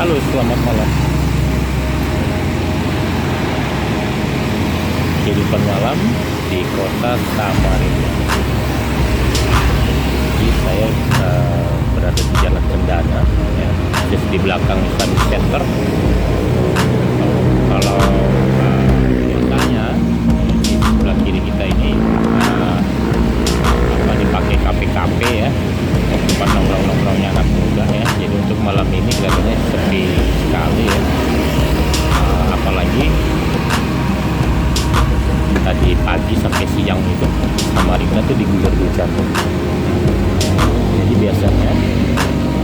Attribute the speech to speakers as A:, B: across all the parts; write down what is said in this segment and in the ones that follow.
A: Halo, selamat malam. Kehidupan malam di kota Samarinda. Jadi saya berada di Jalan Cendana, ya, just di belakang Islamic Center. Kalau biasanya di sebelah kiri kita ini dipakai kafe-kafe ya, tempat nongkrong-nongkrongnya anak muda ya. Jadi untuk malam ini kelihatannya sepi sekali ya. Apalagi tadi pagi sampai siang itu Samarinda tuh diguyur hujan. Jadi biasanya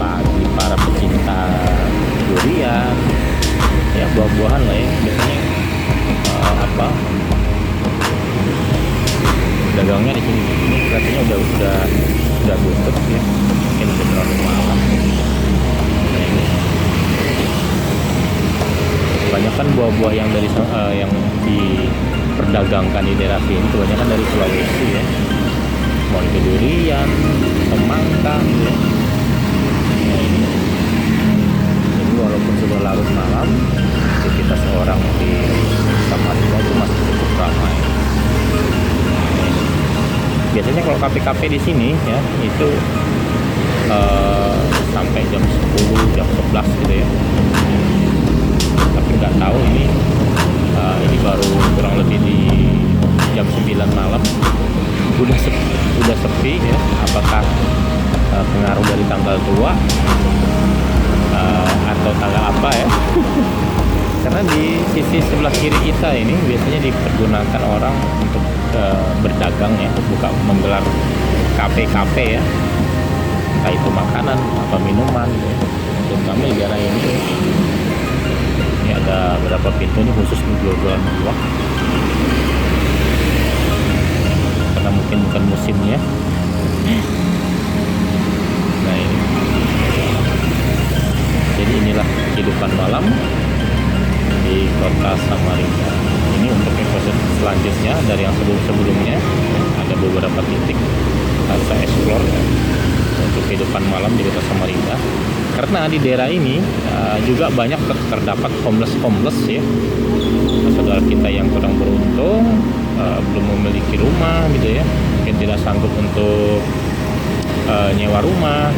A: bagi para pecinta durian ya, buah-buahan lah ya, biasanya dagangnya di sini. Ini kelihatannya udah tutup ya, mungkin udah terlalu malam. Nah, ini kebanyakan buah-buah yang yang diperdagangkan di daerah sini kebanyakan dari Sulawesi ya, mau itu durian, semangka ya. Nah, ini jadi walaupun sudah larut malam, aktivitas orang di Samarinda itu masih cukup ramai. Biasanya kalau kafe-kafe di sini ya itu sampai jam 10, jam 11 gitu ya. Tapi nggak tahu ini baru kurang lebih di jam 9 malam udah sepi ya. Apakah pengaruh dari tanggal tua atau tanggal apa ya? Karena di sisi sebelah kiri kita ini biasanya dipergunakan orang untuk berdagang ya, menggelar kafe-kafe ya, entah itu makanan atau minuman ya. Terutama di daerah ini ada berapa pintu ini khusus untuk jualan buah, karena mungkin bukan musimnya. Nah ini, jadi inilah kehidupan malam di kota Samarinda. Ini untuk episode selanjutnya dari yang sebelumnya ada beberapa titik harus saya explore untuk kehidupan malam di kota Samarinda, karena di daerah ini juga banyak terdapat homeless ya, saudara kita yang kurang beruntung, belum memiliki rumah gitu ya, mungkin tidak sanggup untuk nyewa rumah,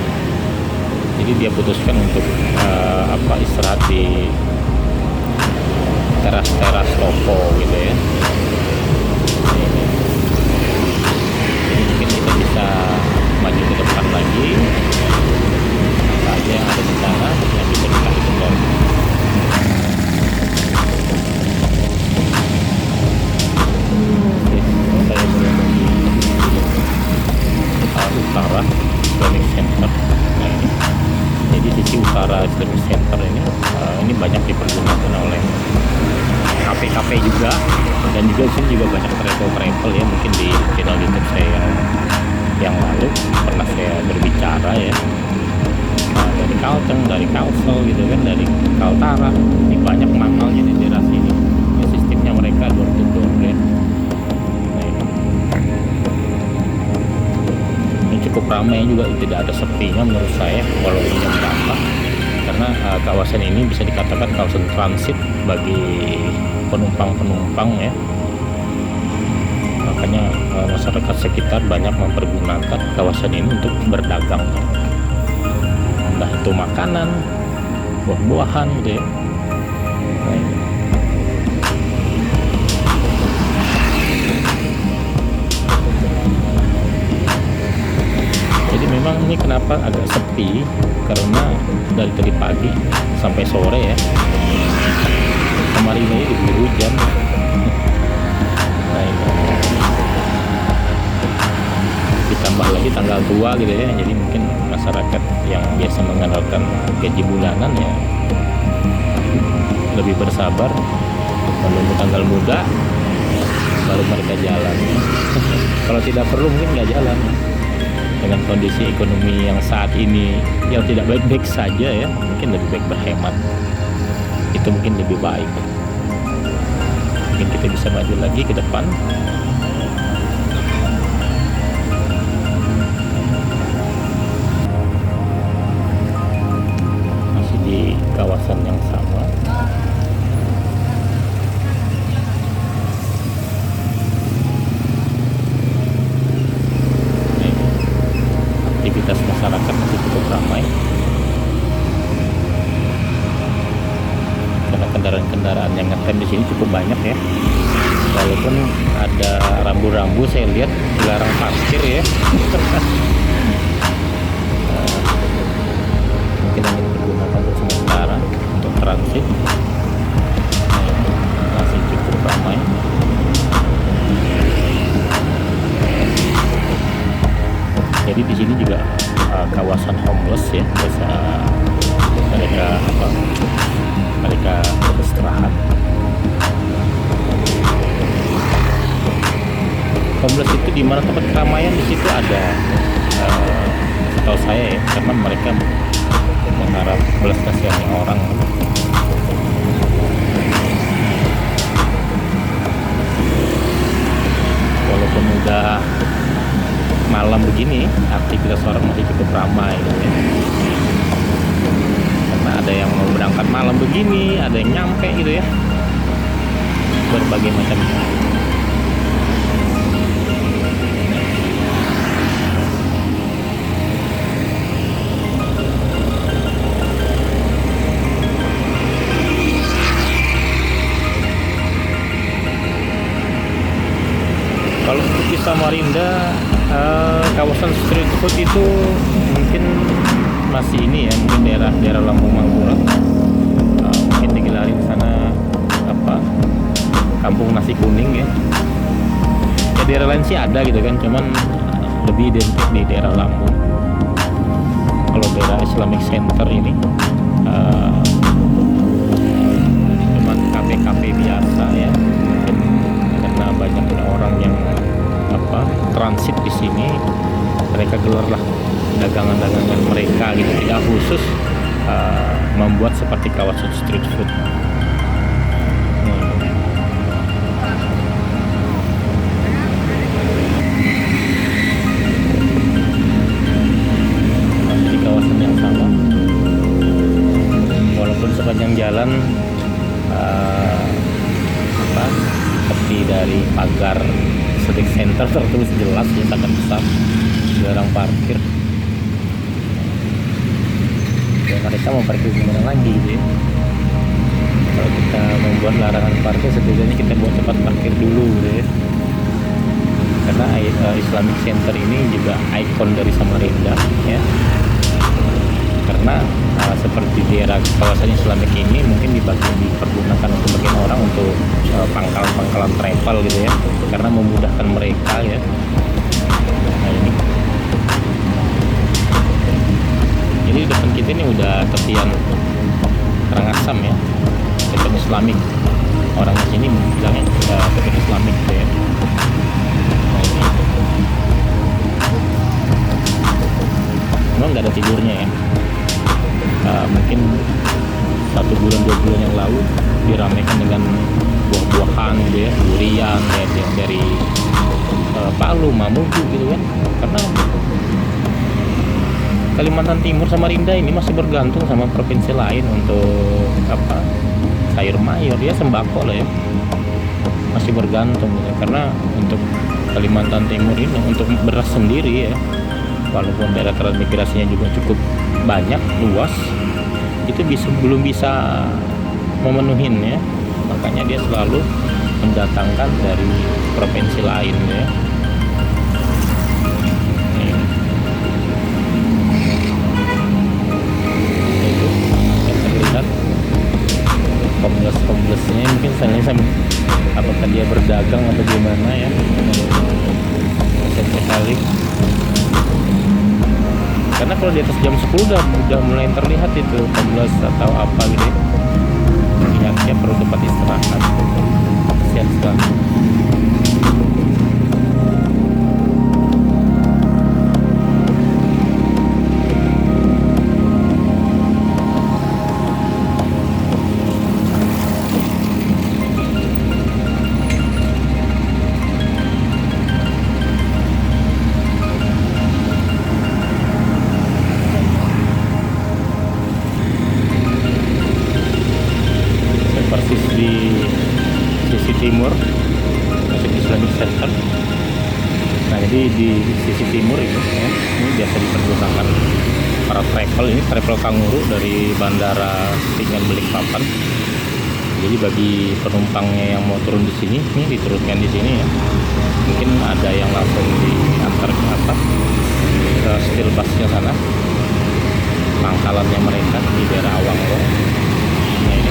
A: jadi dia putuskan untuk istirahat di teras-teras toko gitu ya. Jadi mungkin kita bisa maju ke depan lagi, saatnya yang ada di sana yang bisa kita ikuti. Saya berada di utara Islamic Center. Nah, ini. Jadi sisi utara Islamic Center ini banyak dipergunakan oleh kafe-kafe juga, dan juga di sini juga banyak travel ya. Mungkin di channel YouTube saya yang lalu pernah saya berbicara ya, dari Kalteng, dari Kalsel gitu kan, dari Kaltara. Ini banyak mangkalnya di daerah sini. Ini sistemnya mereka door to door ya. Nah, ini cukup ramai juga, tidak ada sepinya menurut saya walaupun jam berapa, karena kawasan ini bisa dikatakan kawasan transit bagi penumpang ya. Makanya masyarakat sekitar banyak mempergunakan kawasan ini untuk berdagang ya. Entah itu makanan, buah-buahan gitu ya. Nah, ini. Jadi memang ini kenapa agak sepi, karena dari tadi pagi sampai sore ya Samarinda ini diguyur hujan. Nah ini ditambah lagi tanggal tua gitu ya, jadi mungkin masyarakat yang biasa mengandalkan gaji bulanan ya lebih bersabar menunggu tanggal muda baru mereka jalan. Kalau tidak perlu mungkin nggak jalan. Dengan kondisi ekonomi yang saat ini yang tidak baik-baik saja ya, mungkin lebih baik berhemat. Itu mungkin lebih baik. Mungkin kita bisa maju lagi ke depan. Masih di kawasan mobilitas masyarakat masih cukup ramai karena kendaraan-kendaraan yang ngetem di sini cukup banyak ya. Walaupun ada rambu-rambu saya lihat dilarang parkir ya. Mungkin hanya digunakan untuk sementara untuk transit. Masih cukup ramai. Jadi di sini juga kawasan homeless ya, biasa mereka beristirahat. Homeless itu di mana tempat keramaian di situ ada, setahu saya ya, karena mereka mengharap belas kasihannya orang. Walaupun udah malam begini, aktivitas orang masih cukup ramai gitu ya. Karena ada yang mau berangkat malam begini, ada yang nyampe gitu ya, berbagai macam. Kalau untuk di Samarinda, kawasan street food itu mungkin masih ini ya, mungkin daerah Lampung Mangkurat, mungkin digelarin sana kampung nasi kuning ya. Ya daerah lain sih ada gitu kan, cuman lebih identik di daerah Lampung. Kalau daerah Islamic Center ini cuman kafe-kafe biasa ya, mungkin karena banyaknya orang yang transit di sini, mereka gelarlah dagangan-dagangan mereka gitu, tidak khusus membuat seperti kawasan street food. Masih di kawasan yang sama, walaupun sepanjang jalan seperti dari pagar Civic Center tertulis jelas ya, sangat besar, dilarang parkir. Ya, mereka mau parkir gimana lagi gitu ya. Kalau kita membuat larangan parkir, setidaknya kita buat tempat parkir dulu gitu ya. Karena Islamic Center ini juga ikon dari Samarinda ya. Karena seperti daerah kawasan Islamic ini mungkin dipergunakan untuk bagian orang untuk pangkalan-pangkalan travel gitu ya, karena memudahkan mereka ya. Nah ini, jadi depan kita ini udah tepian Karangasem ya, tepian Islamic. Orang di sini bilangnya tepian Islamic gitu ya. Nah ini memang nggak ada tidurnya ya. Mungkin 1 bulan 2 bulan yang lalu diramaikan dengan buah-buahan gitu ya, durian yang dari Palu, Mamuju gitu kan. Karena Kalimantan Timur Samarinda ini masih bergantung sama provinsi lain untuk sayur mayur ya, sembako lah ya, masih bergantung gitu. Karena untuk Kalimantan Timur ini untuk beras sendiri ya, walaupun daerah transmigrasinya juga cukup banyak, luas, itu belum bisa memenuhin ya. Makanya dia selalu mendatangkan dari provinsi lain ya. Itu yang terlihat homeless-homelessnya, mungkin saya apakah dia berdagang atau gimana ya, sekali. Karena kalau di atas jam 10 udah mulai terlihat itu homeless atau apa gitu ya. Lihatnya perlu tempat istirahat. Kasihan sekali. Di sisi timur masuk Islamic Center. Nah jadi di sisi timur itu ya, ini biasa dipergunakan travel, ini travel Kanguru dari Bandara Tinggal Balikpapan. Jadi bagi penumpangnya yang mau turun di sini, ini diturunkan di sini ya. Mungkin ada yang langsung diantar ke atas ke steel busnya sana, pangkalannya mereka di daerah Awanglong. Nah, ini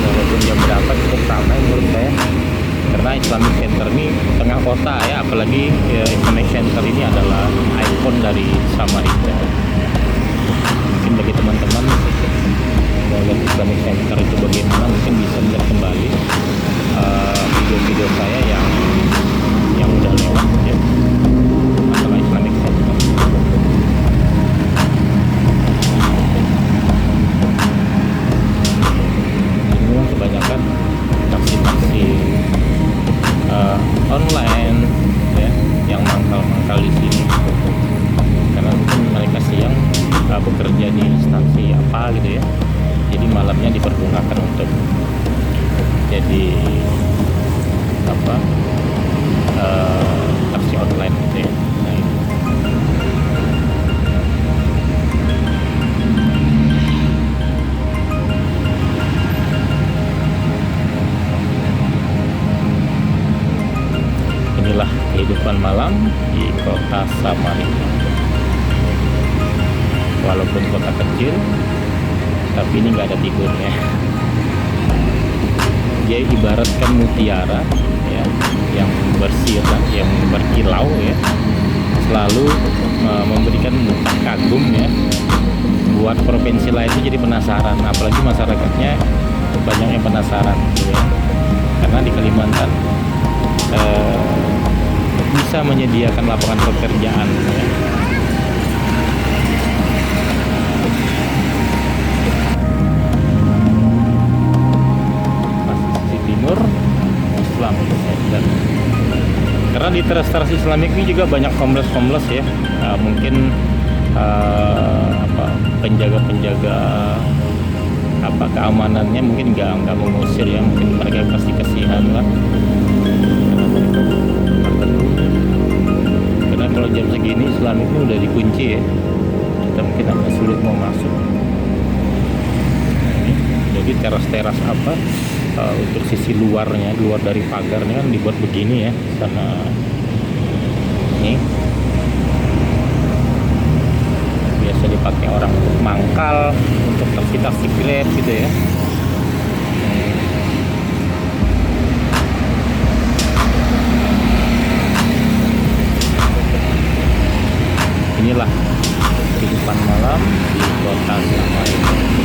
A: walaupun jam berapa cukup ramai menurut saya, karena Islamic Center ini tengah kota ya, apalagi Islamic Center ini adalah ikon dari Samarinda. Mungkin bagi teman-teman mau lihat Islamic Center itu bagaimana, mungkin bisa melihat kembali video-video saya yang udah lewat ya masalah Islamic Center. Ini kebanyakan taksi-taksi online ya yang mangkal-mangkal di sini, karena mungkin mereka siang bekerja di instansi apa gitu ya, jadi malamnya dipergunakan untuk jadi apa taksi online gitu ya. Nah, ini. Inilah kehidupan malam di kota Samarinda. Walaupun kota kecil, tapi ini nggak ada tidurnya. Dia ibaratkan mutiara ya, yang bersinar, yang berkilau ya, selalu memberikan muka kagum ya, buat provinsi lain itu jadi penasaran, apalagi masyarakatnya banyak yang penasaran gitu ya, karena di Kalimantan bisa menyediakan lapangan pekerjaan ya. Islamic Center. Karena di Trust Islamic ini juga banyak homeless ya, mungkin penjaga-penjaga keamanannya mungkin nggak mengusir ya, mungkin mereka pasti kasihan lah. Karena kalau jam segini Islamic ini udah dikunci ya, kita mungkin agak sulit mau masuk. Jadi teras-teras untuk sisi luarnya, luar dari pagarnya kan dibuat begini ya sana. Ini biasa dipakai orang untuk mangkal, untuk taksi Grab gitu ya. Inilah kehidupan malam di kota Samarinda.